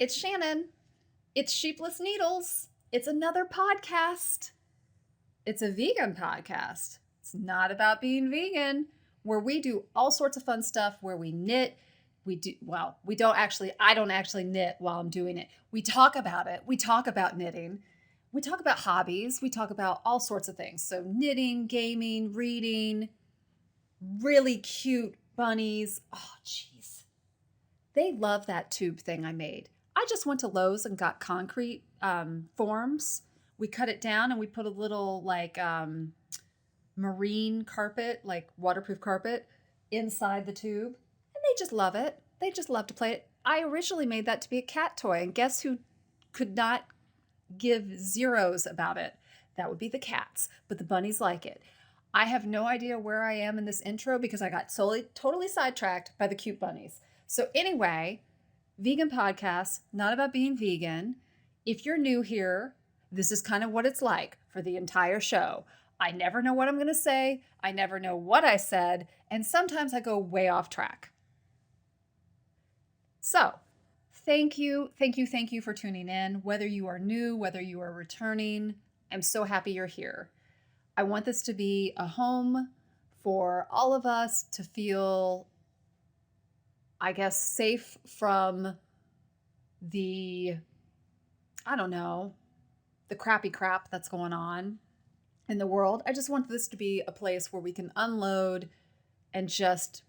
It's Shannon. It's Sheepless Needles. It's another podcast. It's a vegan podcast. It's not about being vegan, where we do all sorts of fun stuff, where we knit. I don't actually knit while I'm doing it. We talk about it. We talk about knitting. We talk about hobbies. We talk about all sorts of things. So knitting, gaming, reading, really cute bunnies. Oh, jeez. They love that tube thing I made. I just went to Lowe's and got concrete forms. We cut it down and we put a little marine carpet, like waterproof carpet, inside the tube. And they just love it. They just love to play it. I originally made that to be a cat toy. And guess who could not give zeros about it? That would be the cats. But the bunnies like it. I have no idea where I am in this intro because I got totally sidetracked by the cute bunnies. So anyway, vegan podcast, not about being vegan. If you're new here, this is kind of what it's like for the entire show. I never know what I'm going to say. I never know what I said. And sometimes I go way off track. So thank you for tuning in. Whether you are new, whether you are returning, I'm so happy you're here. I want this to be a home for all of us to feel, I guess, safe from the crappy crap that's going on in the world. I just want this to be a place where we can unload and just,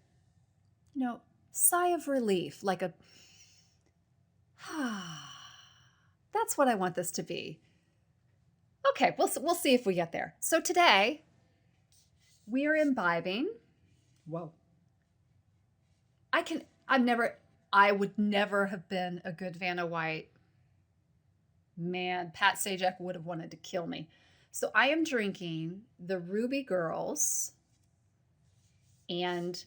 sigh of relief, like a, that's what I want this to be. Okay, we'll see if we get there. So today, we are imbibing. Whoa. I would never have been a good Vanna White. Man, Pat Sajak would have wanted to kill me. So I am drinking the Rubi Girls and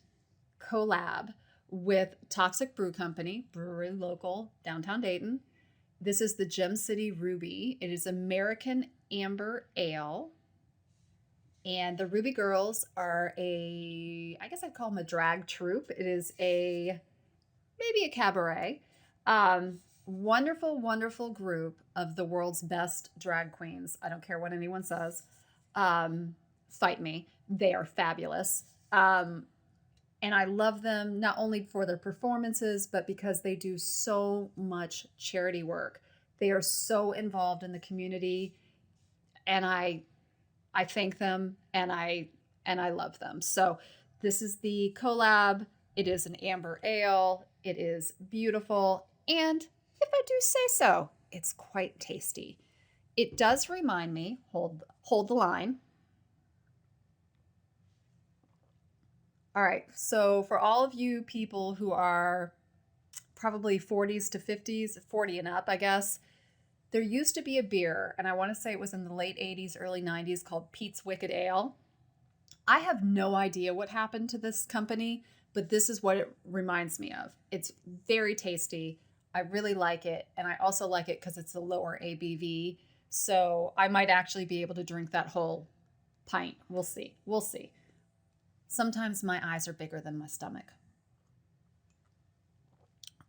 collab with Toxic Brew Company, brewery local, downtown Dayton. This is the Gem City Ruby. It is American Amber Ale. And the Rubi Girls are I guess I'd call them a drag troupe. It is maybe a cabaret. Wonderful, wonderful group of the world's best drag queens. I don't care what anyone says. Fight me. They are fabulous. And I love them not only for their performances, but because they do so much charity work. They are so involved in the community. And I thank them and I love them. So this is the collab. It is an amber ale. It is beautiful. And if I do say so, it's quite tasty. It does remind me, hold the line. All right. So for all of you people who are probably 40s to 50s, 40 and up, I guess, there used to be a beer, and I want to say it was in the late 80s, early 90s, called Pete's Wicked Ale. I have no idea what happened to this company, but this is what it reminds me of. It's very tasty. I really like it, and I also like it because it's a lower ABV, so I might actually be able to drink that whole pint. We'll see. Sometimes my eyes are bigger than my stomach.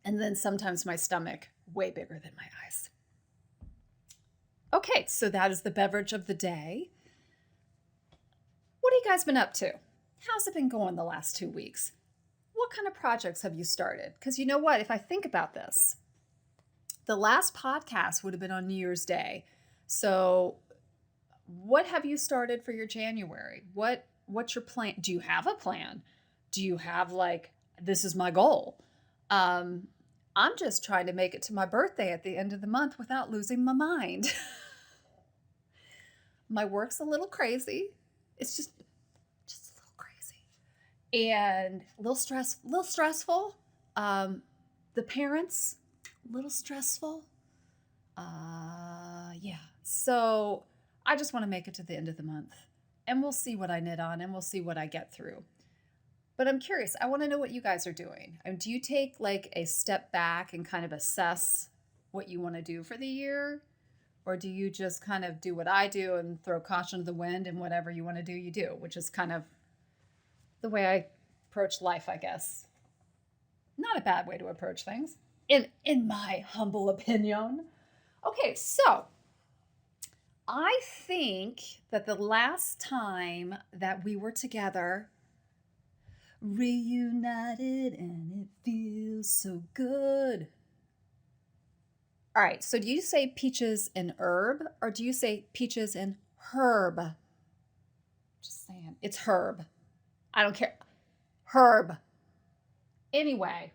And then sometimes my stomach way bigger than my eyes. Okay, so that is the beverage of the day. What have you guys been up to? How's it been going the last 2 weeks? What kind of projects have you started? Because you know what? If I think about this, the last podcast would have been on New Year's Day. So what have you started for your January? What's your plan? Do you have a plan? Do you have this is my goal? I'm just trying to make it to my birthday at the end of the month without losing my mind. My work's a little crazy. It's just a little crazy and a little stressful. The parents, a little stressful. Yeah. So I just want to make it to the end of the month. And we'll see what I knit on and we'll see what I get through. But I'm curious. I want to know what you guys are doing. Do you take a step back and kind of assess what you want to do for the year? Or do you just kind of do what I do and throw caution to the wind and whatever you want to do, you do, which is kind of the way I approach life, I guess. Not a bad way to approach things. in my humble opinion. Okay, so I think that the last time that we were together, reunited, and it feels so good. All right, so do you say peaches and herb, or do you say peaches and herb? Just saying, it's herb. I don't care. Herb. Anyway,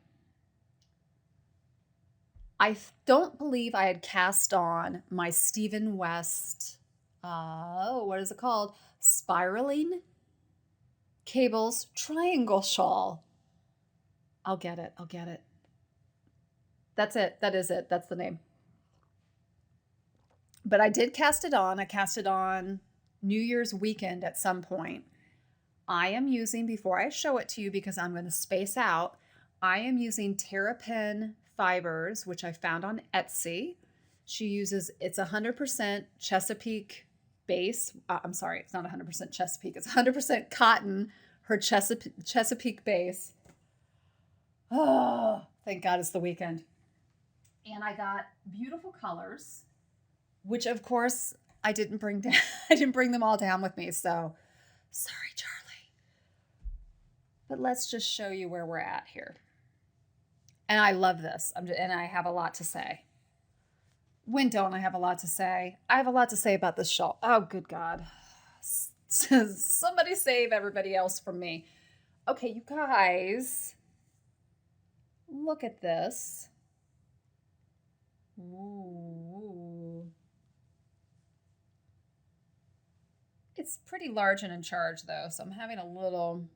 I don't believe I had cast on my Stephen West, what is it called? Spiraling Cables Triangle Shawl. I'll get it. That's it. That is it. That's the name. But I did cast it on. I cast it on New Year's weekend at some point. I am using, before I show it to you because I'm going to space out, I am using Terrapin fibers, which I found on Etsy. She uses, it's 100% Chesapeake base. I'm sorry, it's not 100% Chesapeake. It's 100% cotton, her Chesapeake base. Oh, thank God it's the weekend. And I got beautiful colors, which of course I didn't bring down. I didn't bring them all down with me. So sorry, Charlie. But let's just show you where we're at here. And I love this. And I have a lot to say. When don't I have a lot to say? I have a lot to say about this shawl. Oh, good God. Somebody save everybody else from me. Okay, you guys. Look at this. Ooh. It's pretty large and in charge, though, so I'm having a little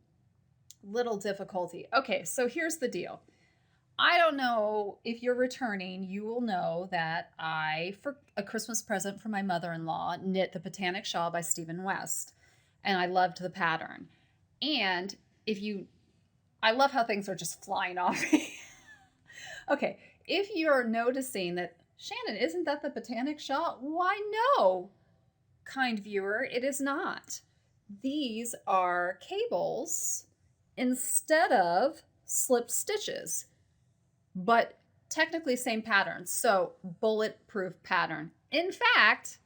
difficulty. Okay, so here's the deal. I don't know if you're returning, you will know that I, for a Christmas present for my mother-in-law, knit the Botanic Shawl by Stephen West. And I loved the pattern. And I love how things are just flying off me. Okay, if you're noticing that, Shannon, isn't that the Botanic Shawl? Why, no, kind viewer, it is not. These are cables instead of slip stitches, but technically same pattern. So bulletproof pattern. In fact,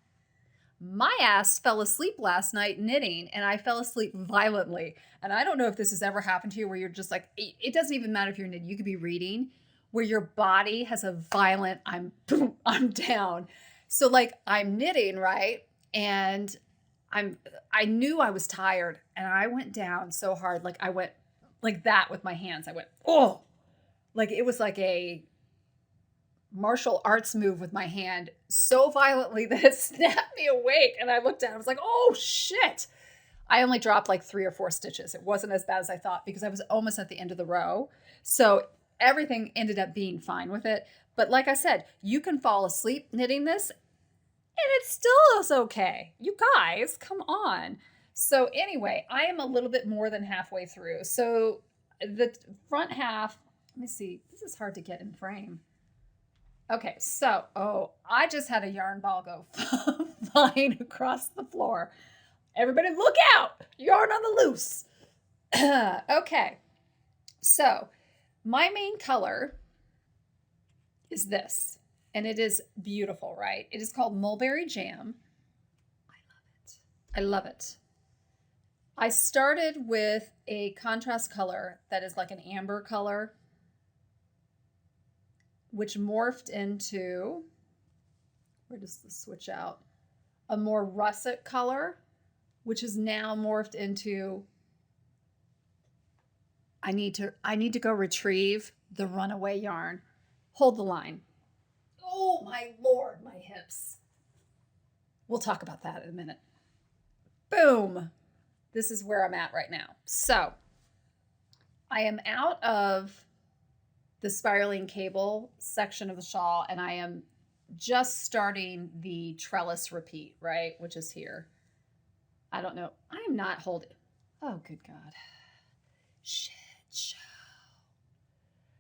my ass fell asleep last night knitting, and I fell asleep violently. And I don't know if this has ever happened to you where you're just like, it doesn't even matter if you're knitting, you could be reading, where your body has a violent, I'm down. So like I'm knitting, right? And I knew I was tired, and I went down so hard. Like I went like that with my hands. I went, oh, like it was like a martial arts move with my hand so violently that it snapped me awake. And I looked down, I was like, oh shit. I only dropped like 3 or 4 stitches. It wasn't as bad as I thought because I was almost at the end of the row. So everything ended up being fine with it. But like I said, you can fall asleep knitting this and it still is okay. You guys, come on. So anyway, I am a little bit more than halfway through. So the front half, let me see. This is hard to get in frame. Okay, so, I just had a yarn ball go flying across the floor. Everybody look out! Yarn on the loose. Okay, so my main color is this, and it is beautiful, right? It is called Mulberry Jam. I love it. I started with a contrast color that is like an amber color, which morphed into, where does this switch out? A more russet color, which is now morphed into, I need to go retrieve the runaway yarn. Hold the line. Oh my Lord, my hips. We'll talk about that in a minute. Boom. This is where I'm at right now. So I am out of the spiraling cable section of the shawl, and I am just starting the trellis repeat, right? Which is here. I don't know. I am not holding. Oh, good God. Shit show.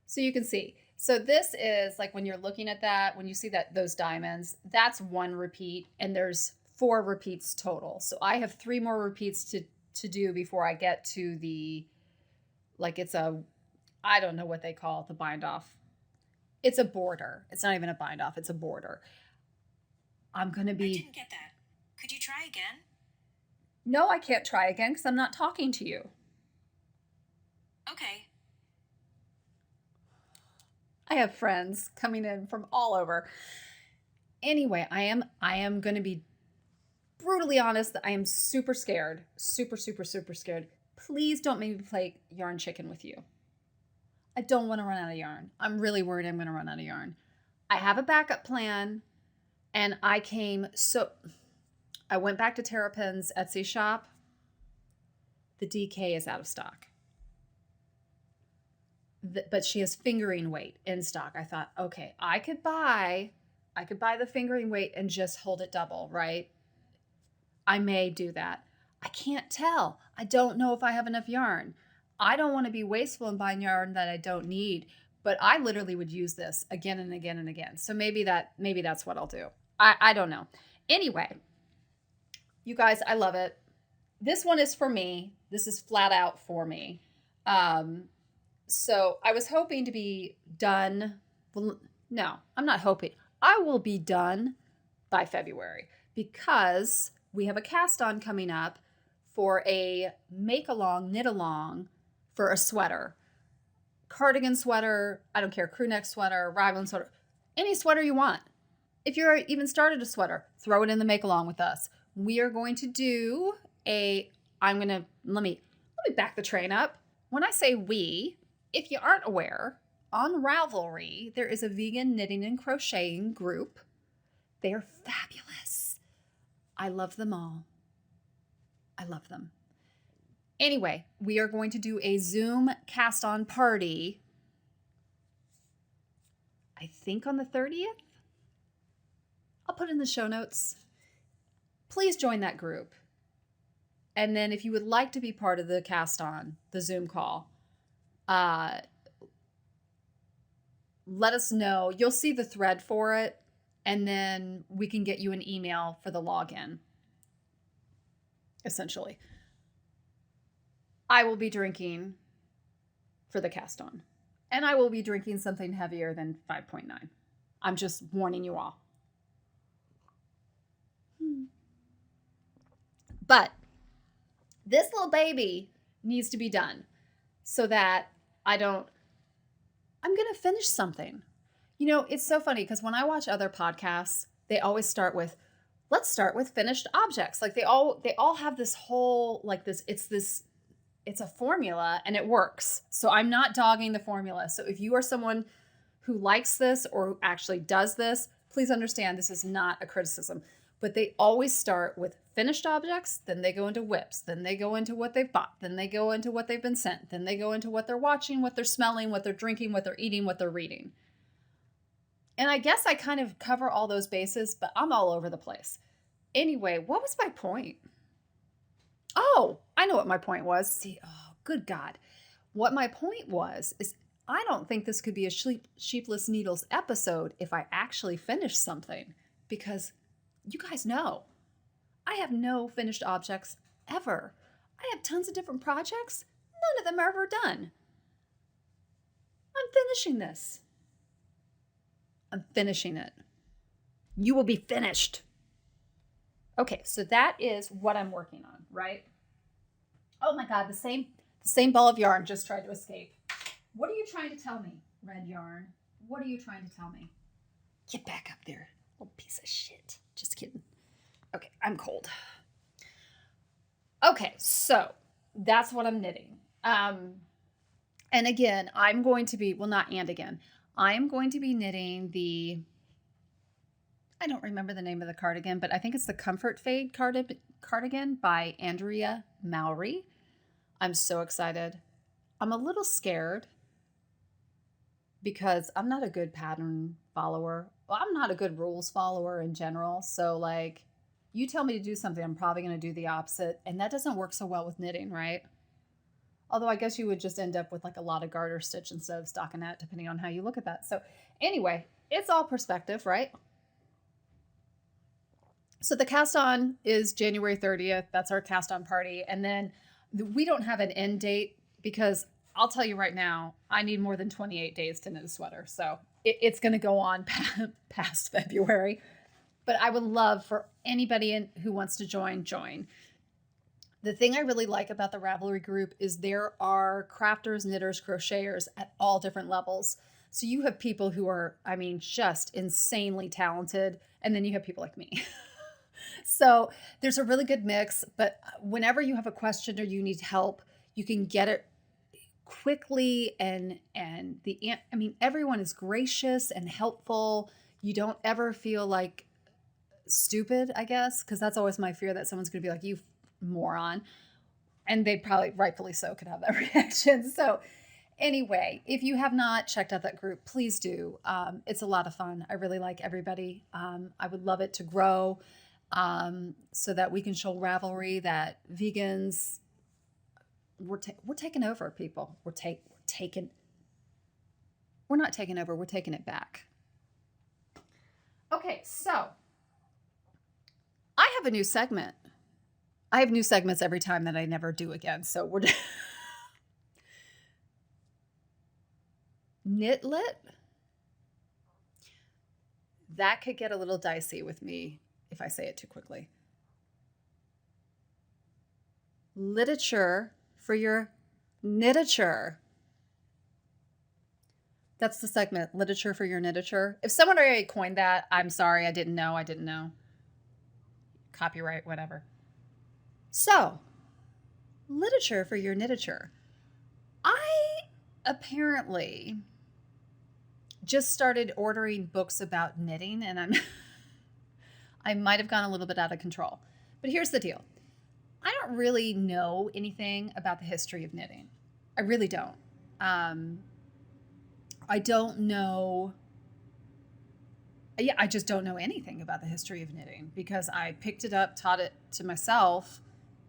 So you can see. So this is like when you're looking at that, when you see that those diamonds, that's 1 repeat, and there's 4 repeats total. So I have 3 more repeats to do before I get to the, like it's a, I don't know what they call it, the bind off. It's a border. It's not even a bind off. It's a border. I'm going to be... I didn't get that. Could you try again? No, I can't try again because I'm not talking to you. Okay. I have friends coming in from all over. Anyway, I am going to be brutally honest that I am super scared. Super, super, super scared. Please don't make me play yarn chicken with you. I don't want to run out of yarn. I'm really worried I'm going to run out of yarn. I have a backup plan, and I went back to Terrapin's Etsy shop. The DK is out of stock. But she has fingering weight in stock. I thought, okay, I could buy the fingering weight and just hold it double, right? I may do that. I can't tell. I don't know if I have enough yarn. I don't want to be wasteful and buying yarn that I don't need, but I literally would use this again and again and again. So maybe that's what I'll do. I don't know. Anyway, you guys, I love it. This one is for me. This is flat out for me. So I was hoping to be done. Well, no, I'm not hoping. I will be done by February because we have a cast on coming up for a make along, knit along for a sweater. Cardigan sweater, I don't care, crew neck sweater, raglan sweater, any sweater you want. If you're even started a sweater, throw it in the make along with us. We are going to do let me back the train up. When I say we, if you aren't aware, on Ravelry, there is a vegan knitting and crocheting group. They are fabulous. I love them all. I love them. Anyway, we are going to do a Zoom cast on party, I think on the 30th. I'll put it in the show notes. Please join that group. And then if you would like to be part of the cast on, the Zoom call, let us know. You'll see the thread for it, and then we can get you an email for the login, essentially. I will be drinking for the cast on, and I will be drinking something heavier than 5.9. I'm just warning you all. But this little baby needs to be done so that I'm going to finish something. You know, it's so funny because when I watch other podcasts, they always start with, let's start with finished objects. Like they all have this whole, like this, it's a formula and it works. So I'm not dogging the formula. So if you are someone who likes this or who actually does this, please understand this is not a criticism. But they always start with finished objects, then they go into whips, then they go into what they've bought, then they go into what they've been sent, then they go into what they're watching, what they're smelling, what they're drinking, what they're eating, what they're reading. And I guess I kind of cover all those bases, but I'm all over the place. Anyway, what was my point? Oh, I know what my point was. See, oh, good God. What my point was is I don't think this could be a Sheepless Needles episode if I actually finished something, because you guys know, I have no finished objects ever. I have tons of different projects. None of them are ever done. I'm finishing this. I'm finishing it. You will be finished. Okay, so that is what I'm working on, right? Oh my God, the same ball of yarn just tried to escape. What are you trying to tell me, red yarn? What are you trying to tell me? Get back up there, little piece of shit. Just kidding. Okay, I'm cold. Okay, so that's what I'm knitting. And again, I'm going to be, I'm going to be knitting I don't remember the name of the cardigan, but I think it's the Comfort Fade Cardigan by Andrea Mowry. I'm so excited. I'm a little scared because I'm not a good pattern follower. Well, I'm not a good rules follower in general. So like, you tell me to do something, I'm probably going to do the opposite. And that doesn't work so well with knitting, right? Although I guess you would just end up with like a lot of garter stitch instead of stockinette, depending on how you look at that. So anyway, it's all perspective, right? So the cast on is January 30th. That's our cast on party. And then we don't have an end date because I'll tell you right now, I need more than 28 days to knit a sweater. So it's going to go on past February. But I would love for anybody who wants to join. The thing I really like about the Ravelry group is there are crafters, knitters, crocheters at all different levels. So you have people who are, just insanely talented. And then you have people like me. So there's a really good mix. But whenever you have a question or you need help, you can get it quickly. And everyone is gracious and helpful. You don't ever feel like stupid, I guess, because that's always my fear, that someone's going to be like, you moron. And they probably, rightfully so, could have that reaction. So anyway, if you have not checked out that group, please do. It's a lot of fun. I really like everybody. I would love it to grow so that we can show Ravelry that vegans, we're taking over, people. We're not taking over. We're taking it back. Okay, so I have a new segment. I have new segments every time that I never do again. So we're Knitlit. That could get a little dicey with me if I say it too quickly. Literature for your knitature. That's the segment, literature for your knitature. If someone already coined that, I'm sorry, I didn't know. Copyright, whatever. So, literature for your knitature. I apparently just started ordering books about knitting, and I might have gone a little bit out of control. But here's the deal. I don't really know anything about the history of knitting. I really don't. I don't know. Yeah, I just don't know anything about the history of knitting because I picked it up, taught it to myself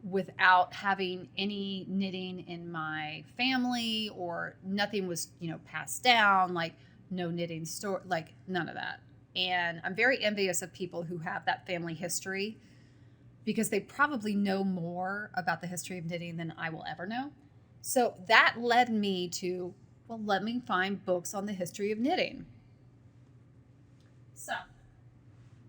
without having any knitting in my family, or nothing was, passed down, like no knitting store, like none of that. And I'm very envious of people who have that family history because they probably know more about the history of knitting than I will ever know. So that led me to, well, let me find books on the history of knitting. So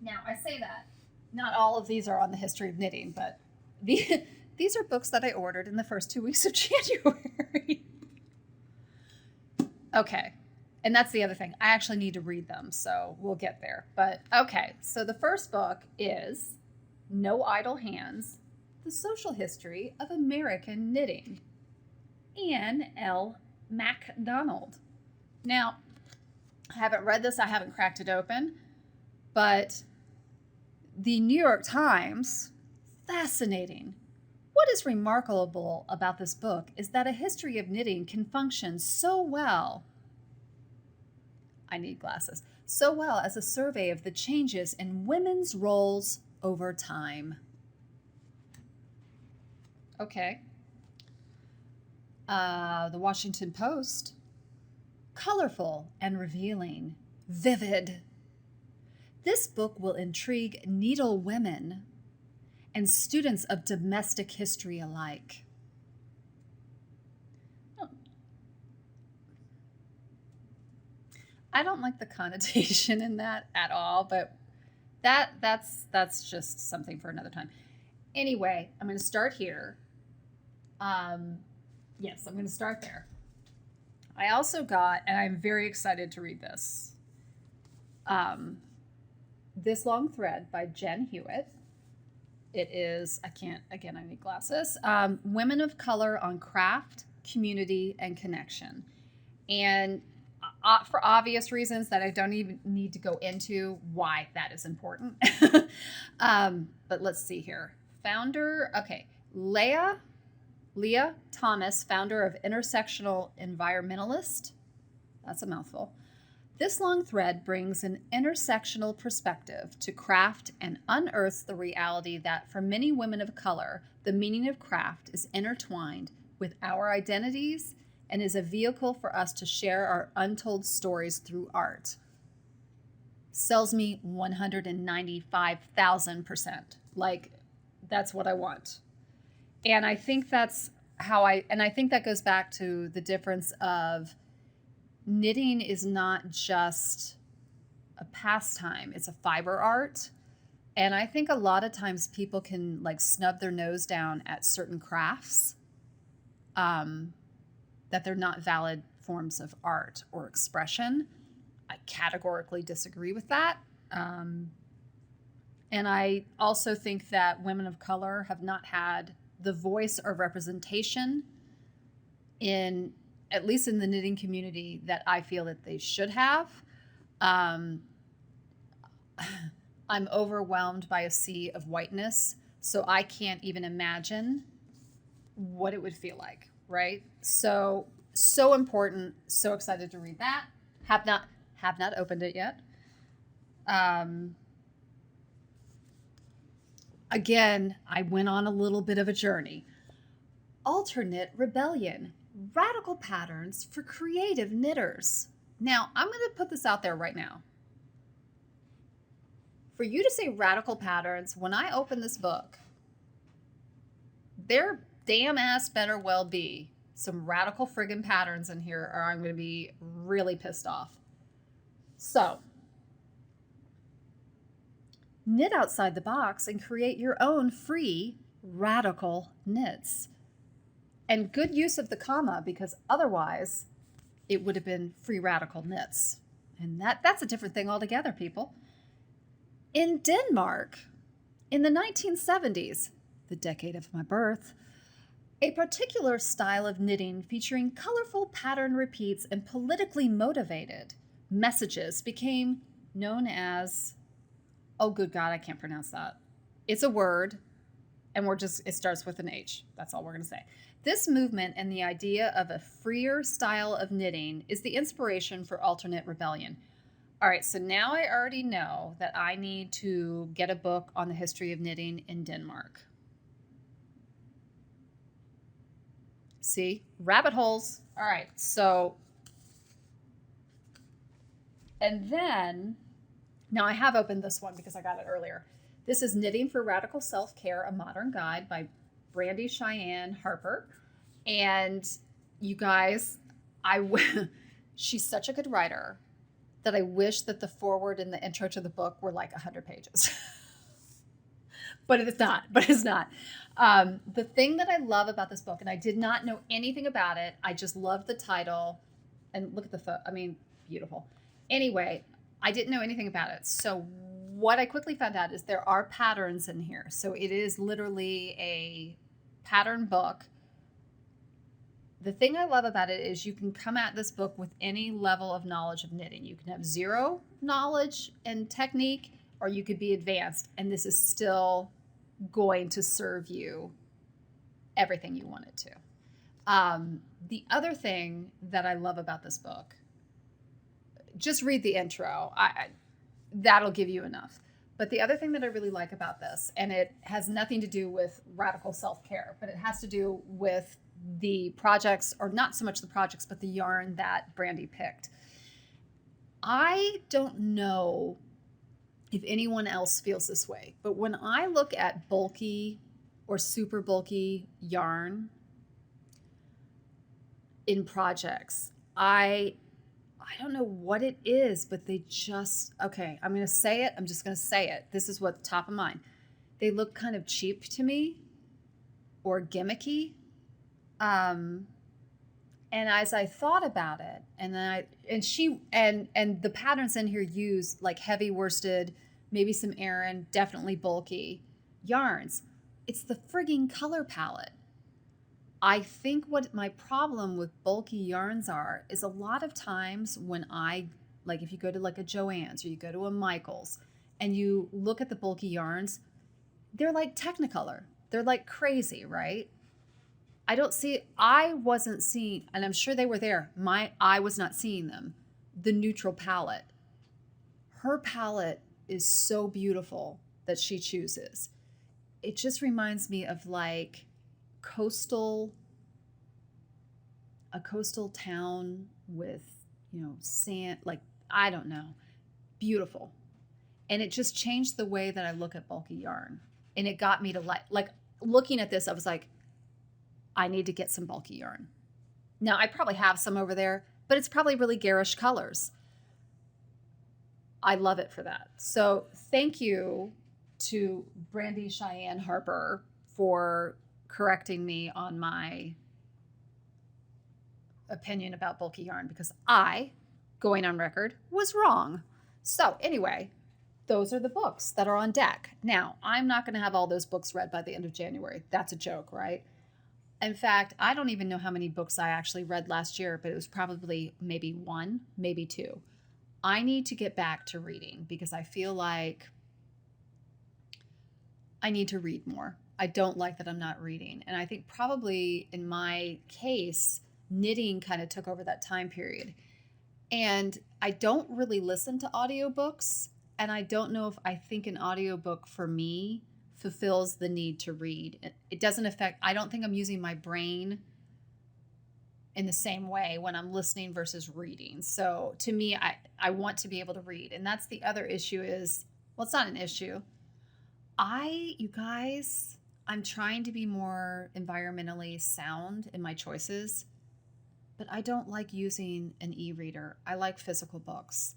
now I say that not all of these are on the history of knitting, but these are books that I ordered in the first 2 weeks of January. Okay. And that's the other thing. I actually need to read them, so we'll get there. But okay, so the first book is No Idle Hands, The Social History of American Knitting. Anne L. MacDonald. Now, I haven't read this. I haven't cracked it open. But the New York Times, fascinating. What is remarkable about this book is that a history of knitting can function so well. I need glasses. So well as a survey of the changes in women's roles over time. Okay. The Washington Post. Colorful and revealing. Vivid. This book will intrigue needle women and students of domestic history alike. I don't like the connotation in that at all, but that's just something for another time. Anyway, I'm going to start here. Yes, I'm going to start there. I also got, and I'm very excited to read this, This Long Thread by Jen Hewett. It is, I need glasses, Women of Color on Craft, Community, and Connection. And for obvious reasons that I don't even need to go into why that is important. But let's see here. Founder, Leah Thomas, founder of Intersectional Environmentalist. That's a mouthful. This long thread brings an intersectional perspective to craft and unearths the reality that for many women of color, the meaning of craft is intertwined with our identities and is a vehicle for us to share our untold stories through art. Sells me 195,000%. Like, that's what I want. And I think that's I think that goes back to the difference of knitting is not just a pastime, it's a fiber art. And I think a lot of times people can like snub their nose down at certain crafts, that they're not valid forms of art or expression. I categorically disagree with that. And I also think that women of color have not had the voice or representation in, at least in the knitting community, that I feel that they should have. I'm overwhelmed by a sea of whiteness, so I can't even imagine what it would feel like, right? So important, so excited to read that. Have not opened it yet. Again, I went on a little bit of a journey. Alterknit Rebellion, Radical Patterns for Creative Knitters. Now, I'm going to put this out there right now. For you to say radical patterns, when I open this book, there damn ass better well be some radical friggin' patterns in here, or I'm going to be really pissed off. So, knit outside the box and create your own free radical knits. And good use of the comma, because otherwise it would have been free radical knits. And that's a different thing altogether, people. In Denmark, in the 1970s, the decade of my birth, a particular style of knitting featuring colorful pattern repeats and politically motivated messages became known as, oh, good God, I can't pronounce that. It's a word, and it starts with an H. That's all we're going to say. This movement and the idea of a freer style of knitting is the inspiration for Alterknit Rebellion. All right, so now I already know that I need to get a book on the history of knitting in Denmark. See? Rabbit holes. All right, so, and then, now I have opened this one because I got it earlier. This is Knitting for Radical Self-Care, A Modern Guide by Brandi, Cheyenne, Harper. And you guys, she's such a good writer that I wish that the foreword and the intro to the book were like 100 pages. But it's not. The thing that I love about this book, and I did not know anything about it, I just loved the title. And look at the photo. I mean, beautiful. Anyway, I didn't know anything about it. So what I quickly found out is there are patterns in here. So it is literally a pattern book. The thing I love about it is you can come at this book with any level of knowledge of knitting. You can have zero knowledge and technique, or you could be advanced, and this is still going to serve you everything you want it to. The other thing that I love about this book, just read the intro. That'll give you enough. But the other thing that I really like about this, and it has nothing to do with radical self-care, but it has to do with the projects, or not so much the projects, but the yarn that Brandi picked. I don't know if anyone else feels this way, but when I look at bulky or super bulky yarn in projects, I don't know what it is, but they just, okay, I'm going to say it. I'm just going to say it. This is what's top of mind. They look kind of cheap to me or gimmicky. And as I thought about it, and the patterns in here use like heavy worsted, maybe some Aran, definitely bulky yarns. It's the frigging color palette. I think what my problem with bulky yarns is a lot of times when like if you go to like a Joann's or you go to a Michael's and you look at the bulky yarns, they're like Technicolor. They're like crazy, right? I wasn't seeing, and I'm sure they were there. I was not seeing them. The neutral palette. Her palette is so beautiful that she chooses. It just reminds me of like a coastal town with, sand, like, I don't know, beautiful. And it just changed the way that I look at bulky yarn. And it got me to like looking at this, I was like, I need to get some bulky yarn. Now, I probably have some over there. but it's probably really garish colors. I love it for that. So thank you to Brandi, Cheyenne, Harper for correcting me on my opinion about bulky yarn, because I, going on record, was wrong. So anyway, those are the books that are on deck. Now, I'm not going to have all those books read by the end of January. That's a joke, right? In fact, I don't even know how many books I actually read last year, but it was probably maybe 1, maybe 2. I need to get back to reading because I feel like I need to read more. I don't like that I'm not reading. And I think probably in my case, knitting kind of took over that time period. And I don't really listen to audiobooks. And I don't know if I think an audiobook for me fulfills the need to read. It doesn't affect, I don't think I'm using my brain in the same way when I'm listening versus reading. So to me, I want to be able to read. And that's the other issue is, well, it's not an issue. You guys, I'm trying to be more environmentally sound in my choices, but I don't like using an e-reader. I like physical books.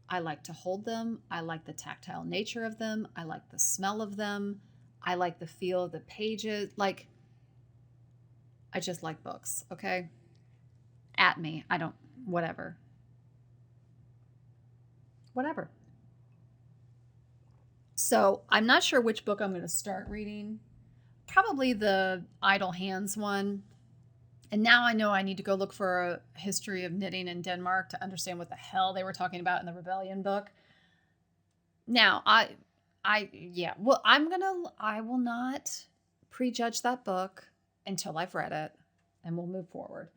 I like to hold them. I like the tactile nature of them. I like the smell of them. I like the feel of the pages. Like, I just like books, okay? At me. I don't, whatever. Whatever. So I'm not sure which book I'm going to start reading. Probably the Idle Hands one. And now I know I need to go look for a history of knitting in Denmark to understand what the hell they were talking about in the Rebellion book. Now, I will not prejudge that book until I've read it, and we'll move forward.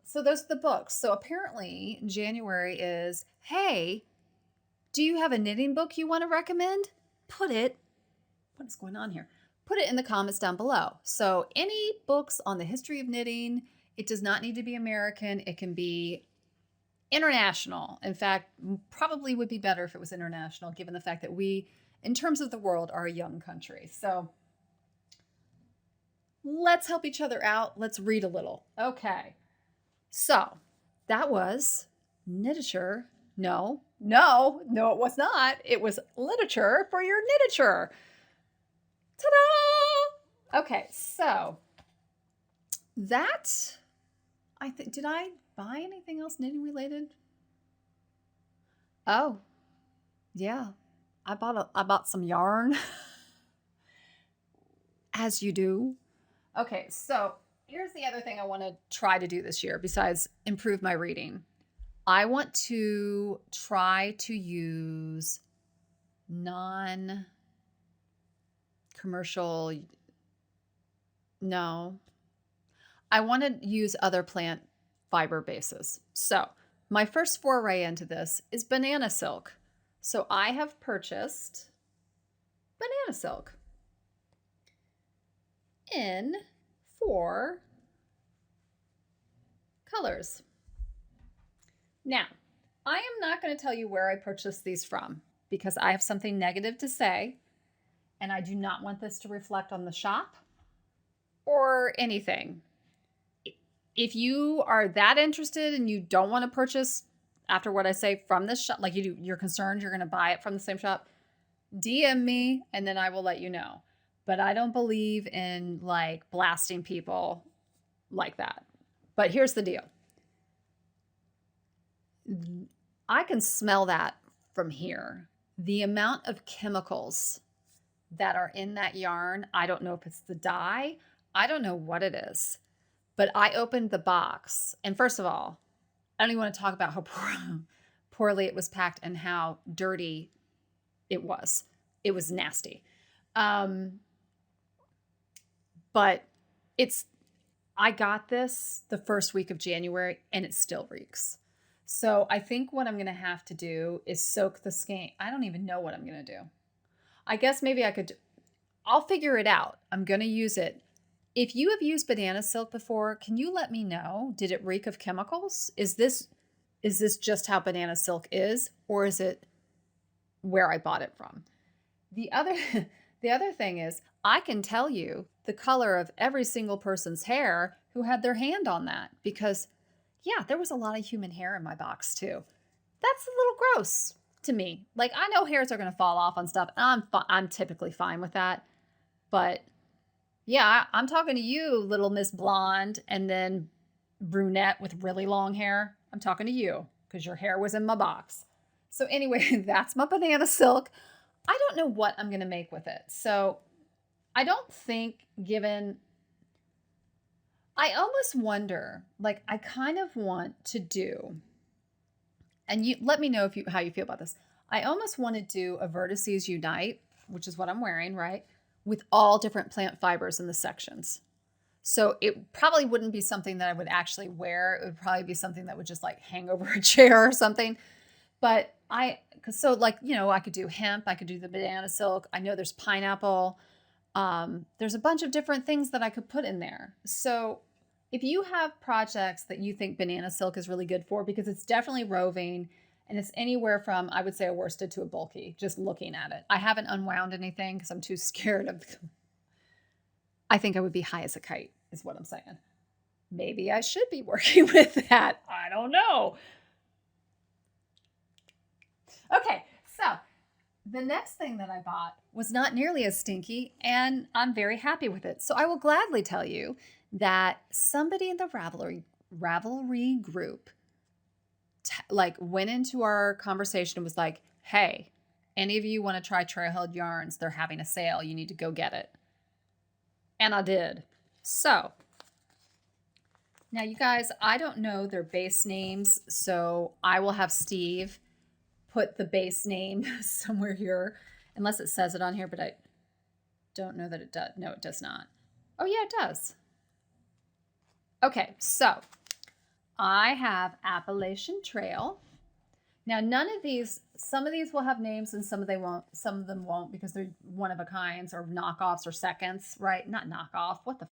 So those are the books. So apparently January is, hey, do you have a knitting book you want to recommend? What is going on here? Put it in the comments down below. So any books on the history of knitting, it does not need to be American. It can be international. In fact, probably would be better if it was international, given the fact that we, in terms of the world, are a young country. So let's help each other out. Let's read a little. Okay. So that was Knitature. No, it was not. It was literature for your Knitature. Ta-da! Okay, so that, I think, did I buy anything else knitting related? Oh, yeah. I bought some yarn. As you do. Okay, so here's the other thing I want to try to do this year besides improve my reading. I want to try to use non-commercial. No. I want to use other plant fiber bases. So my first foray into this is banana silk. So I have purchased banana silk in 4 colors. Now, I am not going to tell you where I purchased these from because I have something negative to say, and I do not want this to reflect on the shop or anything. If you are that interested and you don't want to purchase after what I say from this shop, like you're concerned you're going to buy it from the same shop, DM me and then I will let you know. But I don't believe in like blasting people like that. But here's the deal. I can smell that from here. The amount of chemicals that are in that yarn, I don't know if it's the dye. I don't know what it is. But I opened the box. And first of all, I don't even want to talk about how poorly it was packed and how dirty it was. It was nasty. But I got this the first week of January and it still reeks. So I think what I'm going to have to do is soak the skein. I don't even know what I'm going to do. I guess maybe I'll figure it out. I'm going to use it. If you have used banana silk before, can you let me know? Did it reek of chemicals? Is this just how banana silk is, or is it where I bought it from? The other thing is I can tell you the color of every single person's hair who had their hand on that because Yeah, there was a lot of human hair in my box too. That's a little gross to me. Like, I know hairs are going to fall off on stuff, and I'm typically fine with that. But yeah, I'm talking to you, little Miss Blonde, and then brunette with really long hair. I'm talking to you because your hair was in my box. So anyway, that's my banana silk. I don't know what I'm going to make with it. So I don't think, given, I almost wonder, like, I kind of want to do, and you let me know if how you feel about this. I almost want to do a Vertices Unite, which is what I'm wearing, right? With all different plant fibers in the sections. So it probably wouldn't be something that I would actually wear. It would probably be something that would just like hang over a chair or something. But so like, I could do hemp, I could do the banana silk. I know there's pineapple. There's a bunch of different things that I could put in there. So if you have projects that you think banana silk is really good for, because it's definitely roving and it's anywhere from, I would say, a worsted to a bulky, just looking at it. I haven't unwound anything because I'm too scared of, I think I would be high as a kite is what I'm saying. Maybe I should be working with that. I don't know. Okay, so the next thing that I bought was not nearly as stinky, and I'm very happy with it. So I will gladly tell you that somebody in the Ravelry group went into our conversation and was like, hey, any of you want to try Trailhead Yarns? They're having a sale. You need to go get it. And I did. So now, you guys, I don't know their base names, so I will have Steve put the base name somewhere here, unless it says it on here, but I don't know that it does. No, it does not. Oh, yeah, it does. Okay, so I have Appalachian Trail. Now, some of these will have names and some of them won't because they're one of a kinds or knockoffs or seconds, right? Not knockoff. What the?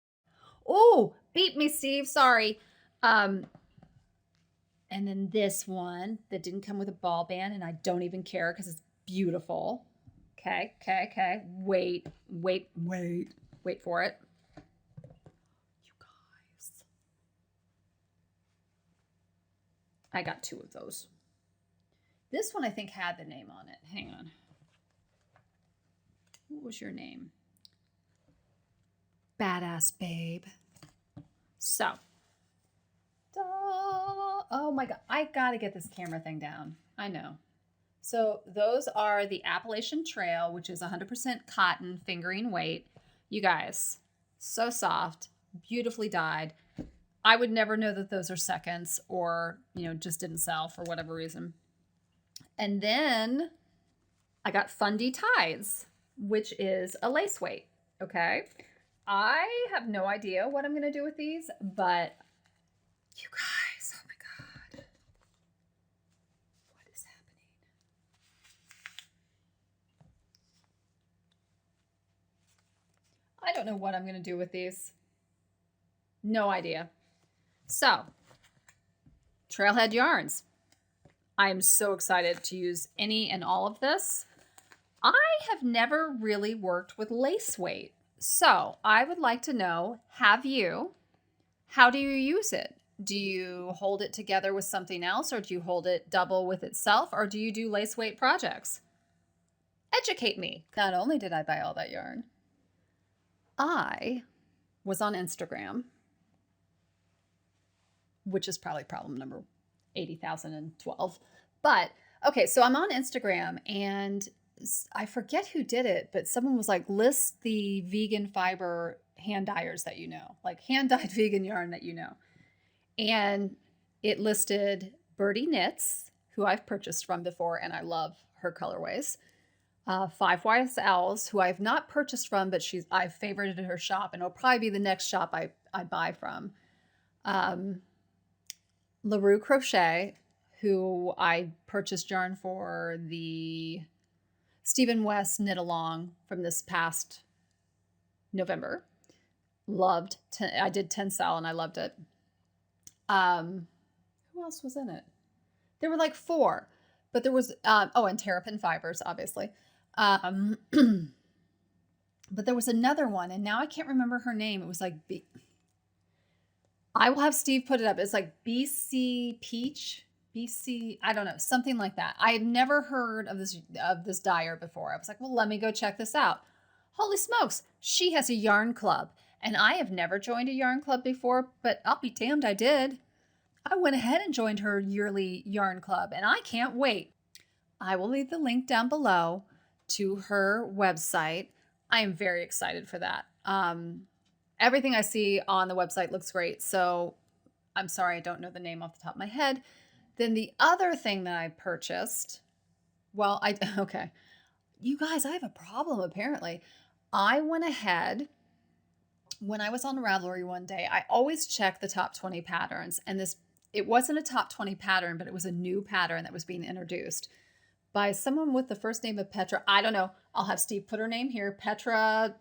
Oh, beat me, Steve. Sorry. And then this one that didn't come with a ball band, and I don't even care because it's beautiful. Okay. Wait for it. You guys. I got 2 of those. This one I think had the name on it. Hang on. What was your name? Badass Babe. So. Oh my God. I got to get this camera thing down. I know. So those are the Appalachian Trail, which is 100% cotton fingering weight. You guys, so soft, beautifully dyed. I would never know that those are seconds or, just didn't sell for whatever reason. And then I got Fundy Ties, which is a lace weight. Okay. I have no idea what I'm going to do with these, but you guys, oh my God. What is happening? I don't know what I'm going to do with these. No idea. So, Trailhead Yarns. I am so excited to use any and all of this. I have never really worked with lace weight. So I would like to know, how do you use it? Do you hold it together with something else, or do you hold it double with itself, or do you do lace weight projects? Educate me. Not only did I buy all that yarn, I was on Instagram, which is probably problem number 80,012. But okay, so I'm on Instagram and I forget who did it, but someone was like, list the vegan fiber hand dyers that you know, like hand dyed vegan yarn that you know. And it listed Birdie Knits, who I've purchased from before, and I love her colorways. Five Wise Owls, who I've not purchased from, but I've favorited her shop, and it'll probably be the next shop I buy from. LaRue Crochet, who I purchased yarn for the Stephen West knit along from this past November. Loved. I did Tencel and I loved it. Who else was in it? There were like 4, but there was and Terrapin Fibers, obviously. But there was another one, and now I can't remember her name. It was like I will have Steve put it up. It's like BC Peach, BC, I don't know, something like that. I had never heard of this dyer before. I was like, well, let me go check this out. Holy smokes, she has a yarn club. And I have never joined a yarn club before, but I'll be damned I did. I went ahead and joined her yearly yarn club, and I can't wait. I will leave the link down below to her website. I am very excited for that. Everything I see on the website looks great. So I'm sorry, I don't know the name off the top of my head. Then the other thing that I purchased, okay. You guys, I have a problem apparently. I went ahead, when I was on Ravelry one day, I always check the top 20 patterns. And it wasn't a top 20 pattern, but it was a new pattern that was being introduced by someone with the first name of Petra. I don't know. I'll have Steve put her name here. Petra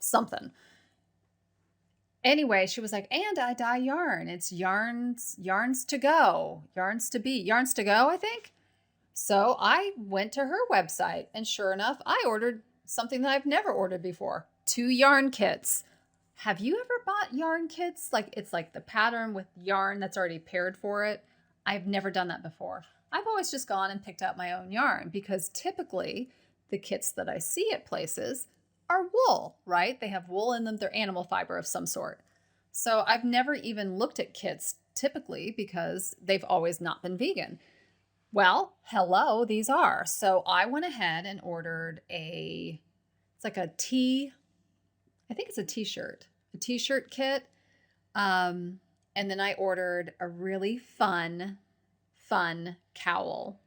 something. Anyway, she was like, and I dye yarn. It's yarns to go, yarns to go, I think. So I went to her website, and sure enough, I ordered something that I've never ordered before. 2 yarn kits. Have you ever bought yarn kits? Like, it's like the pattern with yarn that's already paired for it. I've never done that before. I've always just gone and picked out my own yarn, because typically the kits that I see at places are wool, right? They have wool in them. They're animal fiber of some sort. So I've never even looked at kits typically, because they've always not been vegan. Well, hello, these are. So I went ahead and ordered I think it's a t-shirt kit. And then I ordered a really fun cowl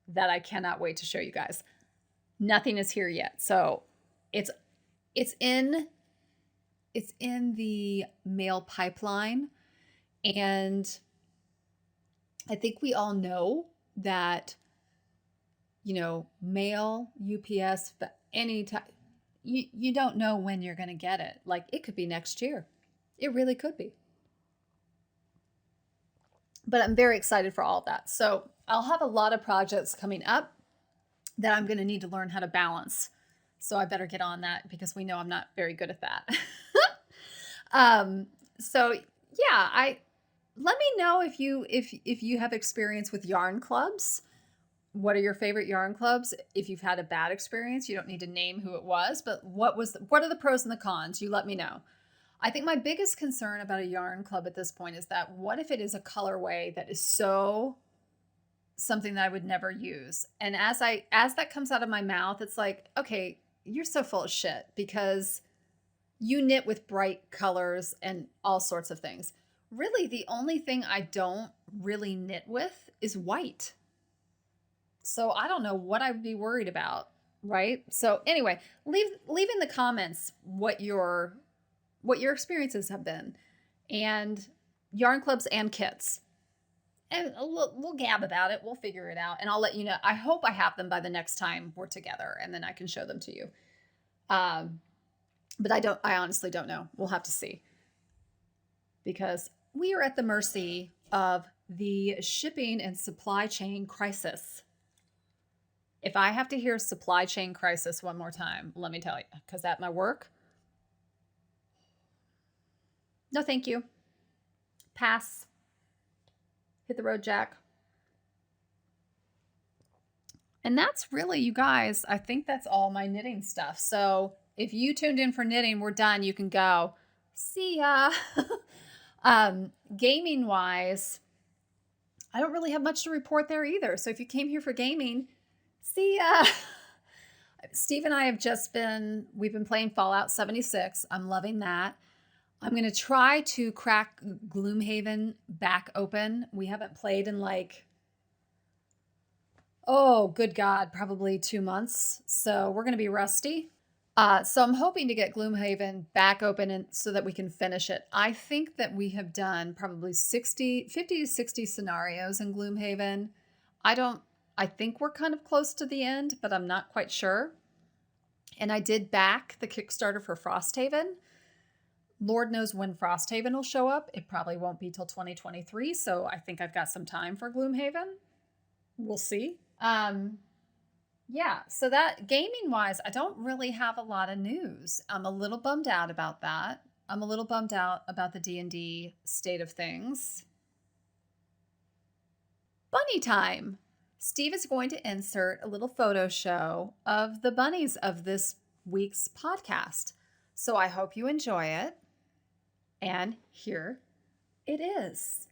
that I cannot wait to show you guys. Nothing is here yet. So it's in the mail pipeline. And I think we all know that, mail, UPS, any time, you don't know when you're going to get it. Like, it could be next year. It really could be. But I'm very excited for all of that. So I'll have a lot of projects coming up that I'm going to need to learn how to balance. So I better get on that, because we know I'm not very good at that. So yeah, let me know if you have experience with yarn clubs. What are your favorite yarn clubs? If you've had a bad experience, you don't need to name who it was, but what are the pros and the cons? You let me know. I think my biggest concern about a yarn club at this point is that, what if it is a colorway that is so something that I would never use? And as that comes out of my mouth, it's like, okay, you're so full of shit, because you knit with bright colors and all sorts of things. Really, the only thing I don't really knit with is white. So I don't know what I would be worried about, right? So anyway, leave in the comments what your experiences have been, and yarn clubs and kits. And we'll gab about it. We'll figure it out, and I'll let you know. I hope I have them by the next time we're together, and then I can show them to you. But I honestly don't know. We'll have to see, because we are at the mercy of the shipping and supply chain crisis. If I have to hear supply chain crisis one more time, let me tell you, because at my work, no thank you. Pass. Hit the road, Jack. And that's really, you guys, I think that's all my knitting stuff. So if you tuned in for knitting, we're done. You can go. See ya. Gaming wise, I don't really have much to report there either. So if you came here for gaming, see ya. Steve and I we've been playing Fallout 76. I'm loving that. I'm going to try to crack Gloomhaven back open. We haven't played in good God, probably 2 months. So we're going to be rusty. So I'm hoping to get Gloomhaven back open, and so that we can finish it. I think that we have done probably 50 to 60 scenarios in Gloomhaven. I think we're kind of close to the end, but I'm not quite sure. And I did back the Kickstarter for Frosthaven. Lord knows when Frosthaven will show up. It probably won't be till 2023. So I think I've got some time for Gloomhaven. We'll see. Yeah, so that gaming wise, I don't really have a lot of news. I'm a little bummed out about that. I'm a little bummed out about the D&D state of things. Bunny time! Steve is going to insert a little photo show of the bunnies of this week's podcast. So I hope you enjoy it. And here it is.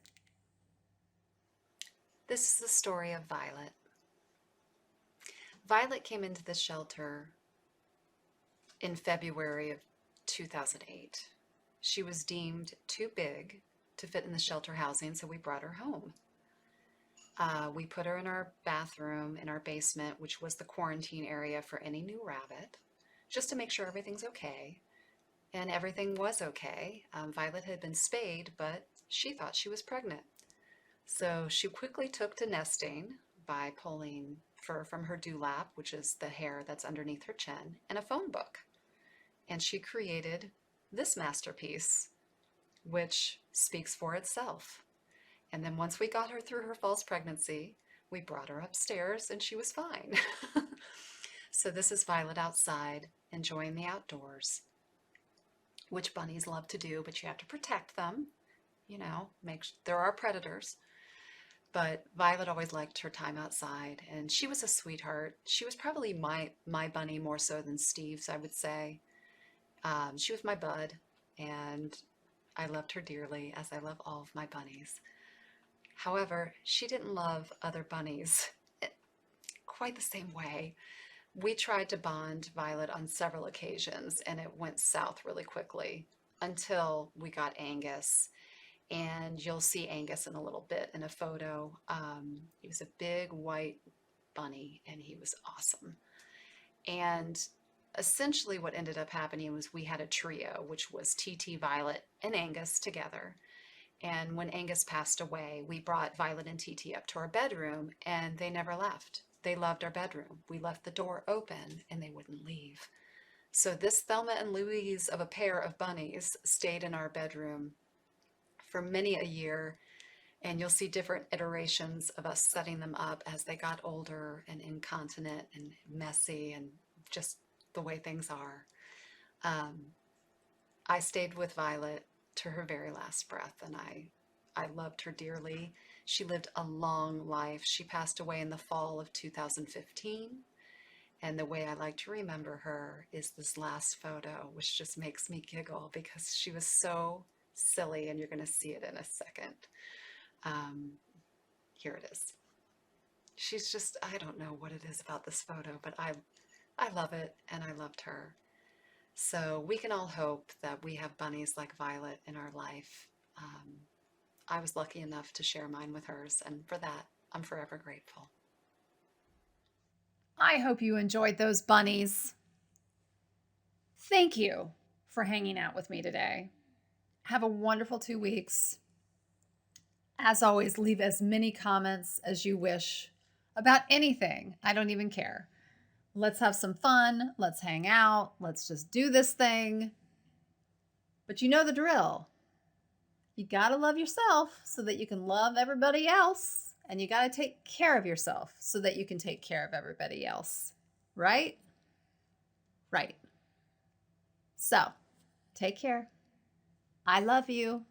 This is the story of Violet. Violet came into the shelter in February of 2008. She was deemed too big to fit in the shelter housing, so we brought her home. We put her in our bathroom in our basement, which was the quarantine area for any new rabbit, just to make sure everything's okay. And everything was okay. Violet had been spayed, but she thought she was pregnant. So she quickly took to nesting by pulling fur from her dewlap, which is the hair that's underneath her chin, and a phone book. And she created this masterpiece, which speaks for itself. And then once we got her through her false pregnancy, we brought her upstairs and she was fine. So this is Violet outside, enjoying the outdoors, which bunnies love to do, but you have to protect them. You know, there are predators. But Violet always liked her time outside, and she was a sweetheart. She was probably my bunny more so than Steve's, I would say. She was my bud, and I loved her dearly, as I love all of my bunnies. However, she didn't love other bunnies quite the same way. We tried to bond Violet on several occasions, and it went south really quickly until we got Angus. And you'll see Angus in a little bit in a photo. He was a big white bunny, and he was awesome. And essentially what ended up happening was we had a trio, which was TT, Violet, and Angus together. And when Angus passed away, we brought Violet and TT up to our bedroom, and they never left. They loved our bedroom. We left the door open, and they wouldn't leave. So this Thelma and Louise of a pair of bunnies stayed in our bedroom for many a year, and you'll see different iterations of us setting them up as they got older and incontinent and messy and just the way things are. I stayed with Violet to her very last breath, and I loved her dearly. She lived a long life. She passed away in the fall of 2015, and the way I like to remember her is this last photo, which just makes me giggle because she was so silly, and you're going to see it in a second. Here it is. She's just, I don't know what it is about this photo, but I love it, and I loved her. So we can all hope that we have bunnies like Violet in our life. I was lucky enough to share mine with hers, and for that, I'm forever grateful. I hope you enjoyed those bunnies. Thank you for hanging out with me today. Have a wonderful 2 weeks. As always, leave as many comments as you wish about anything. I don't even care. Let's have some fun. Let's hang out. Let's just do this thing. But you know the drill. You got to love yourself so that you can love everybody else. And you got to take care of yourself so that you can take care of everybody else. Right? Right. So, take care. I love you.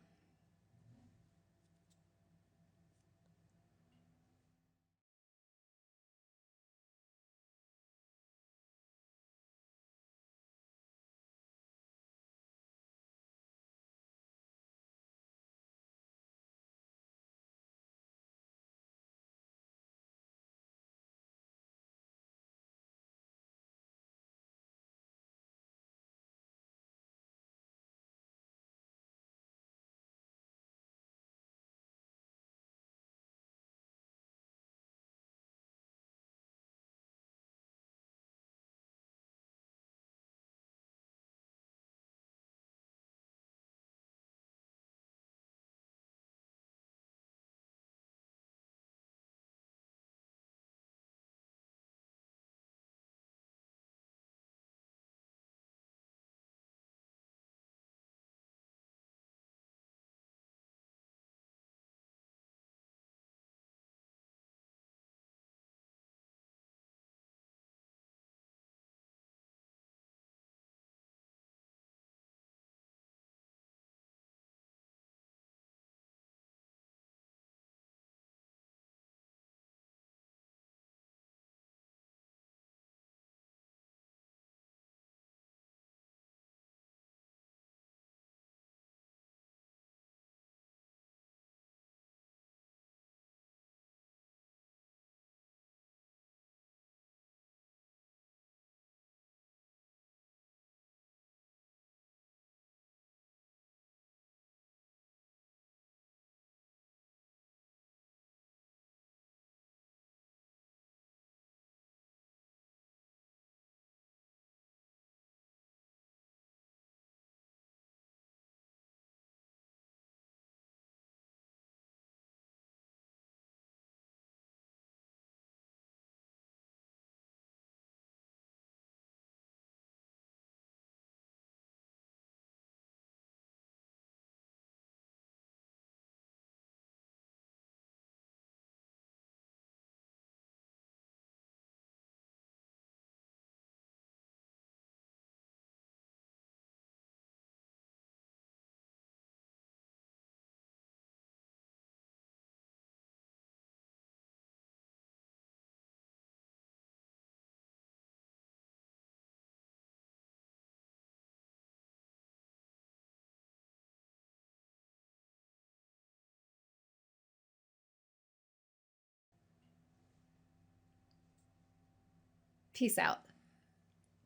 Peace out.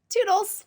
Toodles!